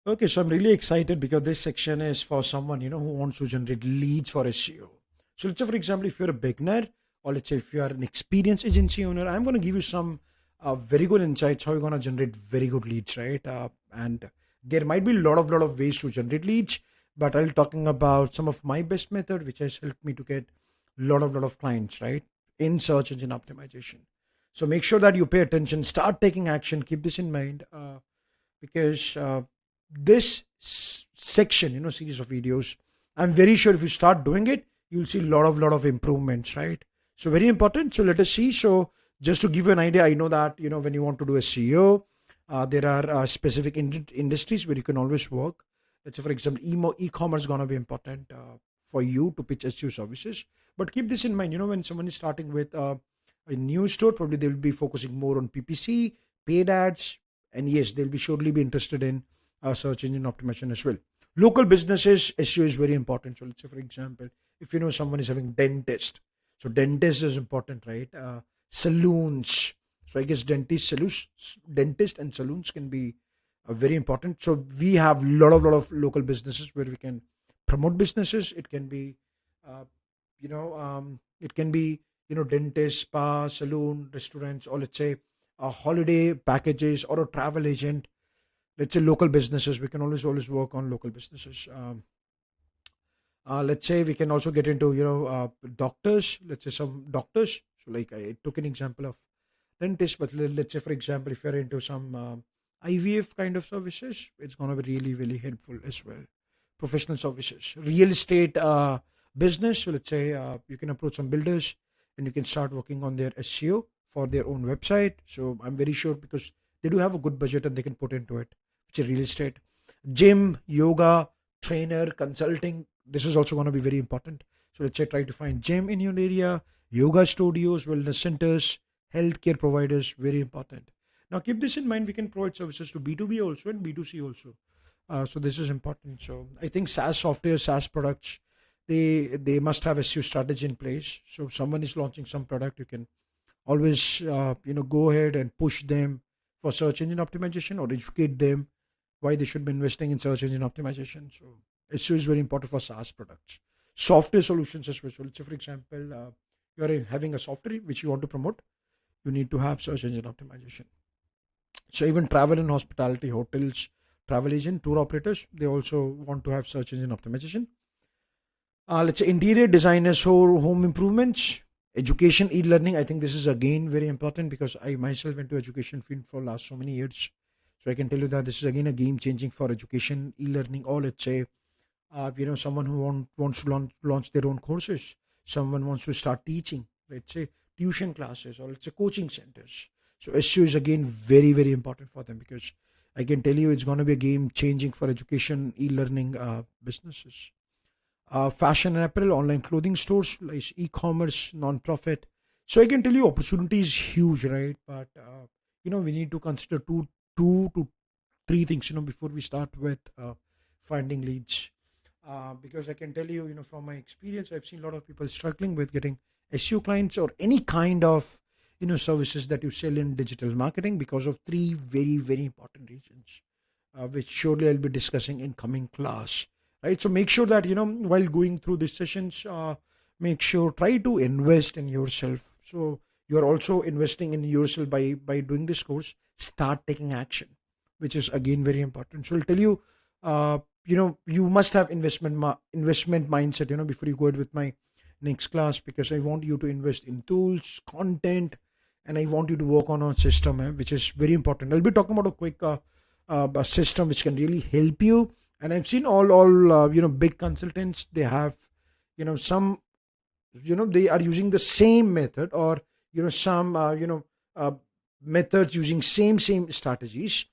Okay, so I'm really excited because this section is for someone who wants to generate leads for SEO. So let's say, for example, if you're a beginner, or let's say if you are an experienced agency owner, I'm going to give you some very good insights how you're going to generate very good leads, right? And there might be a lot of ways to generate leads, but I'll talking about some of my best method, which has helped me to get lot of clients, right, in search engine optimization. So make sure that you pay attention, start taking action, keep this in mind. Because this section, series of videos, I'm very sure if you start doing it, you'll see lot of improvements, right? So very important. So let us see. So just to give you an idea, I know that when you want to do a CEO, there are specific industries where you can always work. Let's say, for example, e-commerce is gonna be important for you to pitch SEO services. But keep this in mind. When someone is starting with a new store, probably they will be focusing more on PPC, paid ads, and yes, they'll be surely be interested in search engine optimization as well. Local businesses SEO is very important. So let's say, for example, if someone is having dentist, so dentist is important, right? Saloons, so I guess dentist and saloons can be very important. So we have lot of local businesses where we can promote businesses. It can be uh, it can be dentist, spa, saloon, restaurants, or let's say holiday packages or a travel agent. Let's say local businesses, we can always work on local businesses. Let's say we can also get into doctors. Let's say some doctors, so like I took an example of dentist, but let's say, for example, if you're into some IVF kind of services, it's going to be really helpful as well. Professional services, real estate business, so let's say you can approach some builders and you can start working on their SEO for their own website. So I'm very sure because they do have a good budget and they can put into it, which is real estate. Gym, yoga, trainer, consulting, this is also going to be very important. So let's say try to find gym in your area, yoga studios, wellness centers, healthcare providers, very important. Now keep this in mind, we can provide services to B2B also and B2C also. So this is important. So I think SaaS software, SaaS products, they must have a SEO strategy in place. So if someone is launching some product, you can always go ahead and push them for search engine optimization or educate them why they should be investing in search engine optimization. So SEO is very important for SaaS products. Software solutions as well. So let's say, for example, you're having a software which you want to promote, you need to have search engine optimization. So even travel and hospitality, hotels, travel agent, tour operators, they also want to have search engine optimization. Let's say interior designers or home improvements, education, e-learning. I think this is again very important because I myself went to education field for last so many years. So I can tell you that this is again a game changing for education, e-learning, or let's say someone who wants to launch their own courses, someone wants to start teaching, let's say tuition classes or let's say coaching centers. So SEO is again very important for them because I can tell you it's going to be a game changing for education, e-learning businesses. Fashion and apparel, online clothing stores, like e-commerce, non-profit. So I can tell you opportunity is huge, right? But we need to consider two to three things, before we start with finding leads. Because I can tell you, from my experience, I've seen a lot of people struggling with getting SEO clients or any kind of services that you sell in digital marketing because of three very important reasons, which surely I'll be discussing in coming class. Right. So make sure that while going through these sessions, make sure try to invest in yourself. So you are also investing in yourself by doing this course. Start taking action, which is again very important. So I'll tell you, you must have investment mindset. Before you go ahead with my next class, because I want you to invest in tools, content, and I want you to work on a system, which is very important. I'll be talking about a quick a system which can really help you. And I've seen all big consultants. They have some they are using the same method or some uh, methods using same strategies,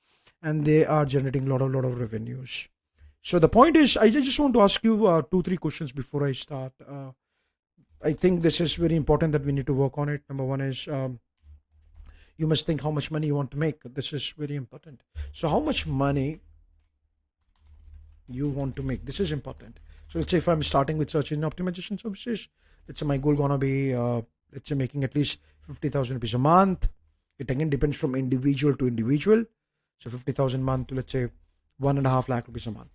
and they are generating lot of revenues. So the point is, I just want to ask you two three questions before I start. I think this is very important that we need to work on it. Number one is you must think how much money you want to make. This is very important. So how much money you want to make? This is important. So let's say if I'm starting with search engine optimization services, let's say my goal gonna be let's say making at least 50,000 rupees a month. It again depends from individual to individual. So 50,000 month to let's say 1.5 lakh rupees a month.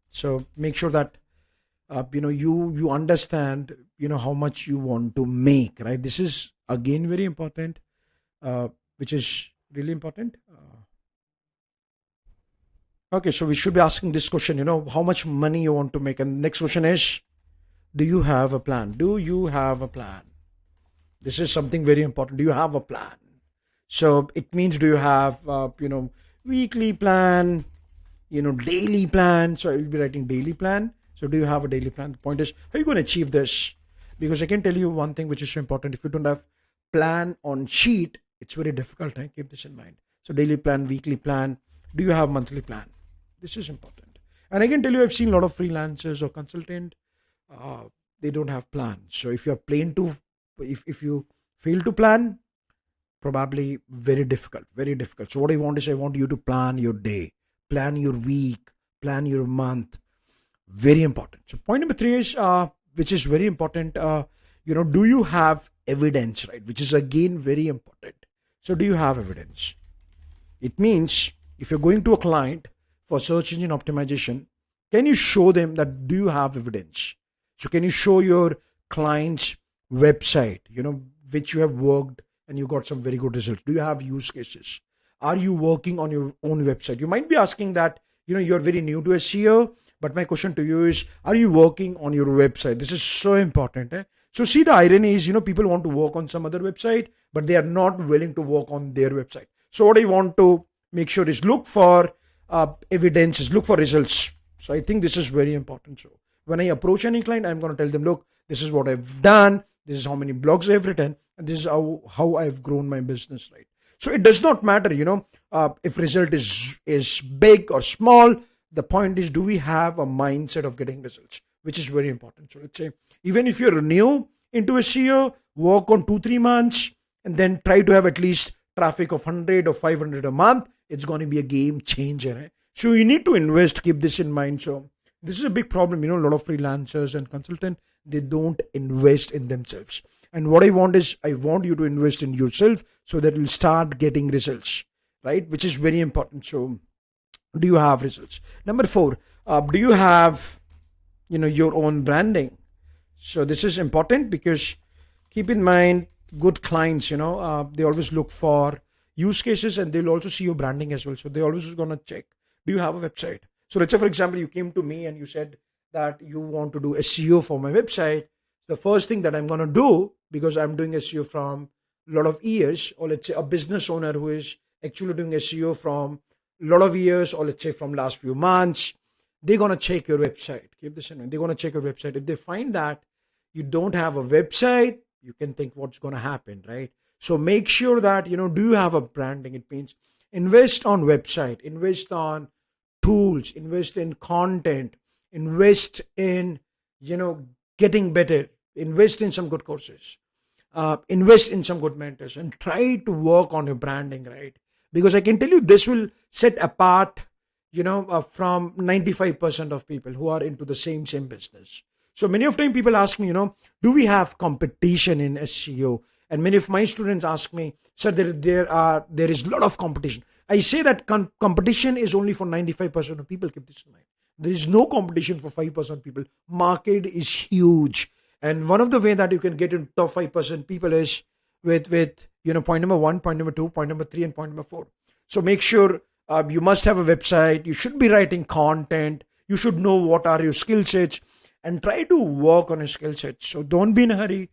So make sure that you understand how much you want to make, right? This is again very important, which is really important. Okay, so we should be asking this question, how much money you want to make. And the next question is, do you have a plan? Do you have a plan? This is something very important. Do you have a plan? So it means, do you have, weekly plan, daily plan? So I will be writing daily plan. So do you have a daily plan? The point is, how are you going to achieve this? Because I can tell you one thing which is so important. If you don't have plan on sheet, it's very difficult. Keep this in mind. So daily plan, weekly plan. Do you have monthly plan? This is important. And I can tell you, I've seen a lot of freelancers or consultant. They don't have plans. So if you're plain to, if you fail to plan, probably very difficult, very difficult. So what I want is, I want you to plan your day, plan your week, plan your month. Very important. So point number 3 is, which is very important, do you have evidence, right? Which is again very important. So do you have evidence? It means, if you're going to a client for search engine optimization, can you show them that, do you have evidence? So can you show your client's website, which you have worked and you got some very good results? Do you have use cases? Are you working on your own website? You might be asking that, you're very new to SEO, but my question to you is, are you working on your website? This is so important. So see, the irony is, people want to work on some other website, but they are not willing to work on their website. So what I want to make sure is, look for evidences, look for results. So I think this is very important. So when I approach any client, I'm going to tell them, look, this is what I've done. This is how many blogs I've written. And this is how I've grown my business, right? So it does not matter, if result is big or small. The point is, do we have a mindset of getting results, which is very important. So let's say, even if you're new into SEO, work on 2-3 months and then try to have at least traffic of 100 or 500 a month. It's going to be a game changer. So you need to invest, keep this in mind. So this is a big problem. A lot of freelancers and consultants, they don't invest in themselves. And what I want is, I want you to invest in yourself so that you'll start getting results, right? Which is very important. So do you have results? Number 4, do you have, your own branding? So this is important, because keep in mind, good clients, they always look for use cases, and they'll also see your branding as well. So they always going to check, do you have a website? So let's say, for example, you came to me and you said that you want to do SEO for my website. The first thing that I'm going to do, because I'm doing SEO from a lot of years, or let's say a business owner who is actually doing SEO from a lot of years, or let's say from last few months, they're going to check your website. Keep this in mind. They're going to check your website. If they find that you don't have a website, you can think what's going to happen, right? So make sure that, do you have a branding? It means invest on website, invest on tools, invest in content, invest in, getting better, invest in some good courses, invest in some good mentors, and try to work on your branding, right? Because I can tell you, this will set apart, from 95% of people who are into the same business. So many of time people ask me, do we have competition in SEO? And many of my students ask me, sir, there is a lot of competition. I say that competition is only for 95% of people. Keep this in mind. There is no competition for 5% of people. Market is huge. And one of the way that you can get into top 5% people is with point number 1, point number 2, point number 3, and point number 4. So make sure you must have a website. You should be writing content. You should know what are your skill sets, and try to work on your skill sets. So don't be in a hurry,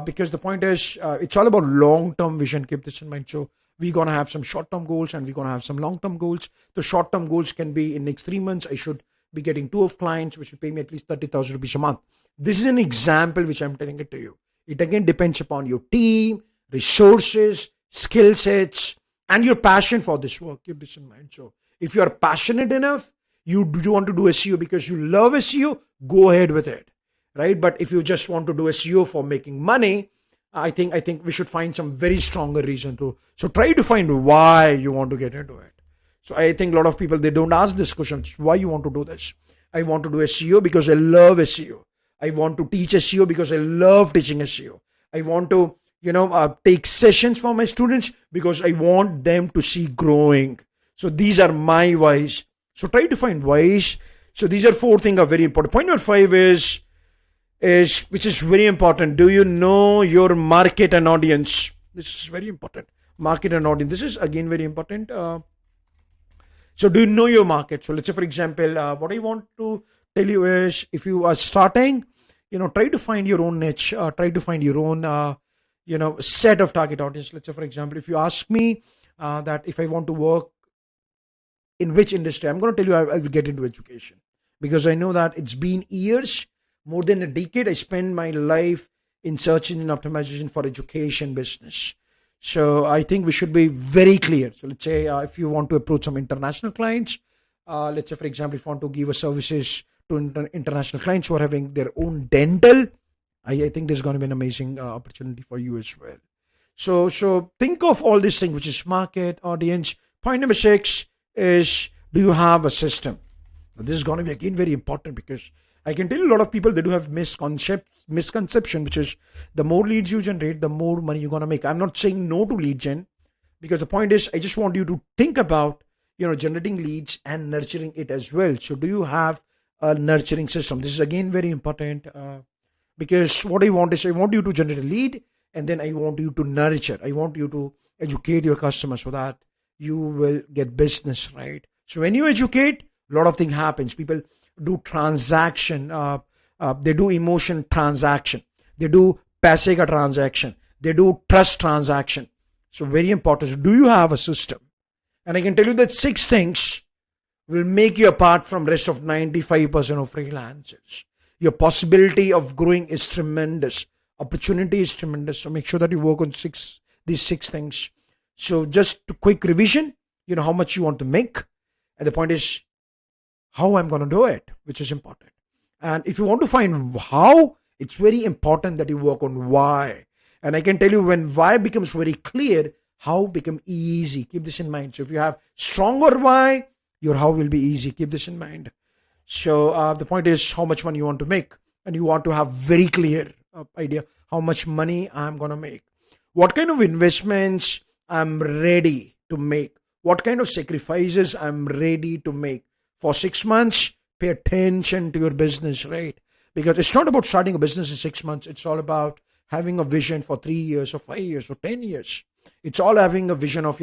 because the point is, it's all about long-term vision. Keep this in mind. So we're going to have some short-term goals and we're going to have some long-term goals. The short-term goals can be, in next 3 months, I should be getting 2 of clients, which will pay me at least 30,000 rupees a month. This is an example which I'm telling it to you. It again depends upon your team, resources, skill sets, and your passion for this work. Keep this in mind. So if you are passionate enough, you want to do SEO because you love SEO, go ahead with it, right? But if you just want to do SEO for making money, I think we should find some very stronger reason to. So try to find why you want to get into it. So I think a lot of people, they don't ask this question, why you want to do this? I want to do SEO because I love SEO. I want to teach SEO because I love teaching SEO. I want to, take sessions for my students because I want them to see growing. So these are my whys. So try to find whys. So these are four things are very important. Point number five is which is very important. Do you know your market and audience? This is very important. Market and audience. This is again very important. So do you know your market? So let's say, for example, what I want to tell you is, if you are starting, try to find your own niche. Try to find your own, set of target audience. Let's say, for example, if you ask me that if I want to work in which industry, I'm going to tell you I will get into education, because I know that it's been years, more than a decade. I spend my life in search engine optimization for education business. So I think we should be very clear. So let's say if you want to approach some international clients, let's say, for example, if you want to give a services to international clients who are having their own dental, I think there's going to be an amazing opportunity for you as well. So think of all these things, which is market, audience. Point number six is, do you have a system? Now, this is going to be again very important, because I can tell you a lot of people, they do have misconception, which is the more leads you generate, the more money you're going to make. I'm not saying no to lead gen, because the point is, I just want you to think about, generating leads and nurturing it as well. So do you have a nurturing system? This is again very important, because what I want is, I want you to generate a lead, and then I want you to nurture. I want you to educate your customers so that you will get business, right? So when you educate, a lot of things happens. People do transaction, they do emotion transaction, they do passive transaction, they do trust transaction. So very important. So do you have a system? And I can tell you that six things will make you apart from rest of 95% of freelancers. Your possibility of growing is tremendous. Opportunity is tremendous. So make sure that you work on these six things. So just a quick revision, how much you want to make. And the point is, how I'm going to do it, which is important. And if you want to find how, it's very important that you work on why. And I can tell you, when why becomes very clear, how become easy. Keep this in mind. So if you have stronger why, your how will be easy. Keep this in mind. So the point is, how much money you want to make, and you want to have very clear idea how much money I'm going to make, what kind of investments I'm ready to make, what kind of sacrifices I'm ready to make. For 6 months, pay attention to your business, right? Because it's not about starting a business in 6 months. It's all about having a vision for 3 years or 5 years or 10 years. It's all having a vision of,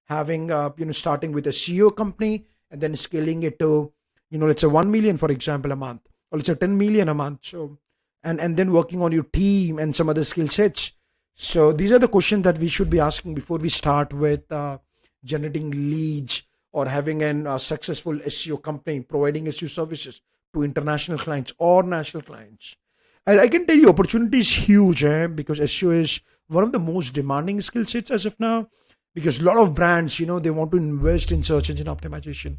having, starting with a SEO company and then scaling it to, let's say 1 million, for example, a month, or let's say 10 million a month. So, and then working on your team and some other skill sets. So these are the questions that we should be asking before we start with generating leads, or having a successful SEO company, providing SEO services to international clients or national clients. I can tell you, opportunity is huge, because SEO is one of the most demanding skill sets as of now, because a lot of brands, they want to invest in search engine optimization.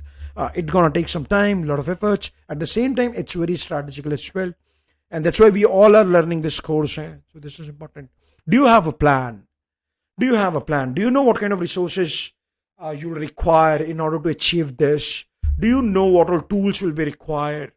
It's going to take some time, a lot of efforts. At the same time, it's very strategical as well. And that's why we all are learning this course. So this is important. Do you have a plan? Do you have a plan? Do you know what kind of resources you'll require in order to achieve this? Do you know what all tools will be required?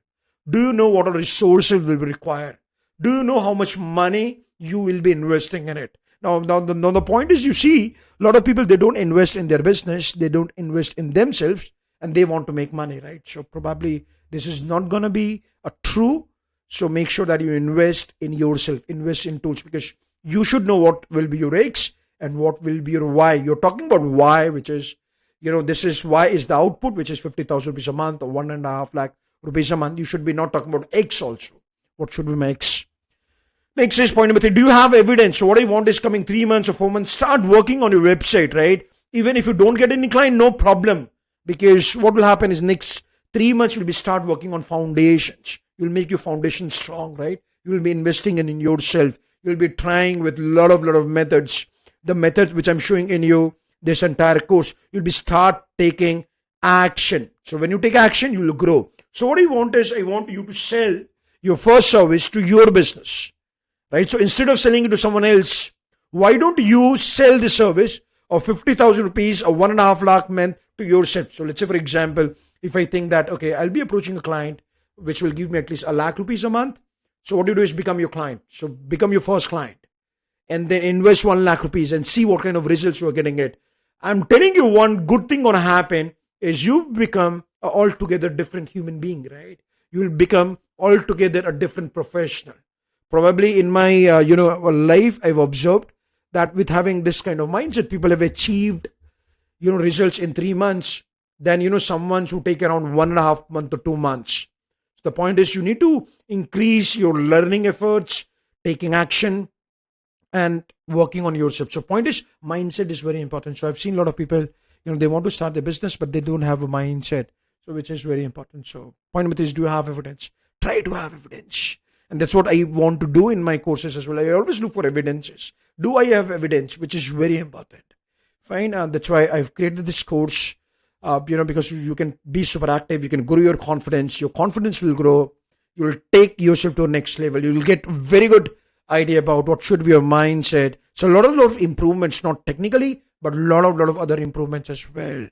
Do you know what all resources will be required? Do you know how much money you will be investing in it? Now the point is, you see, a lot of people, they don't invest in their business, they don't invest in themselves, and they want to make money, right? So probably this is not going to be a true. So make sure that you invest in yourself, invest in tools, because you should know what will be your X and what will be your Y. You're talking about Y, which is, this is Y is the output, which is 50,000 rupees a month or 1.5 lakh rupees a month. You should be not talking about X also. What should be my X? Next is point number 3. Do you have evidence? So what I want is, coming 3 months or 4 months, start working on your website, right? Even if you don't get any client, no problem. Because what will happen is, next 3 months you'll be start working on foundations. You'll make your foundation strong, right? You'll be investing in yourself. You'll be trying with lot of methods. The method which I'm showing in you, this entire course, you'll be start taking action. So when you take action, you will grow. So what I want is, I want you to sell your first service to your business, right? So instead of selling it to someone else, why don't you sell the service of 50,000 rupees or 1.5 lakh month to yourself? So let's say, for example, if I think that, okay, I'll be approaching a client which will give me at least 1 lakh rupees a month. So what you do is become your client. So become your first client and then invest 1 lakh rupees and see what kind of results you are getting it. I'm telling you, one good thing going to happen is you become altogether different human being, right? You will become altogether a different professional. Probably in my life, I've observed that with having this kind of mindset, people have achieved results in 3 months than someone who take around 1.5 months to 2 months. So the point is, you need to increase your learning efforts, taking action, and working on yourself. So point is, mindset is very important. So I've seen a lot of people, they want to start their business, but they don't have a mindset. So which is very important. So point with is, do you have evidence? Try to have evidence. And that's what I want to do in my courses as well. I always look for evidences. Do I have evidence? Which is very important. Fine. That's why I've created this course, because you can be super active. You can grow your confidence. Your confidence will grow. You will take yourself to the next level. You will get very good idea about what should be your mindset. So a lot of improvements, not technically, but a lot of other improvements as well.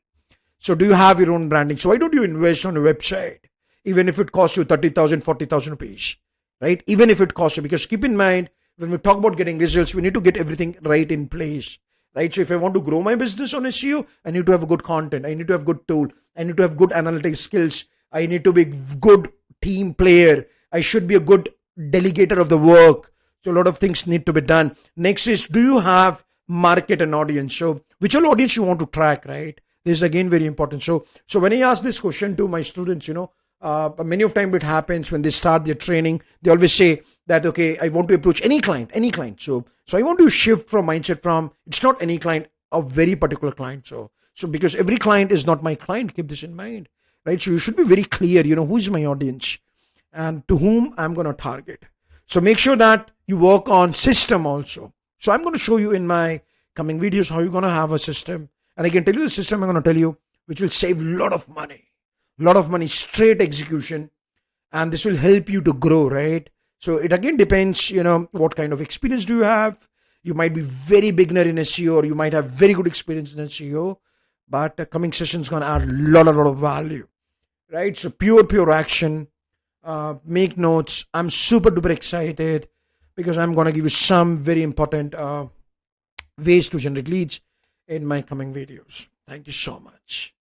So do you have your own branding? So why don't you invest on a website, even if it costs you 30,000, 40,000 rupees, right? Even if it costs you, because keep in mind, when we talk about getting results, we need to get everything right in place, right? So if I want to grow my business on SEO, I need to have a good content. I need to have good tool. I need to have good analytics skills. I need to be good team player. I should be a good delegator of the work. So a lot of things need to be done. Next is, do you have market and audience? So which all audience you want to track, right? This is again very important. So when I ask this question to my students, many of time it happens when they start their training, they always say that, okay, I want to approach any client. So I want to shift from mindset from, it's not any client, a very particular client. So because every client is not my client, keep this in mind, right? So you should be very clear, who is my audience and to whom I'm going to target. So make sure that you work on system also. So I'm going to show you in my coming videos how you're going to have a system. And I can tell you the system I'm going to tell you, which will save a lot of money, straight execution. And this will help you to grow, right? So it again depends, what kind of experience do you have? You might be very beginner in SEO, or you might have very good experience in SEO, but the coming session is going to add a lot of value, right? So pure action. Make notes. I'm super duper excited because I'm going to give you some very important ways to generate leads in my coming videos. Thank you so much.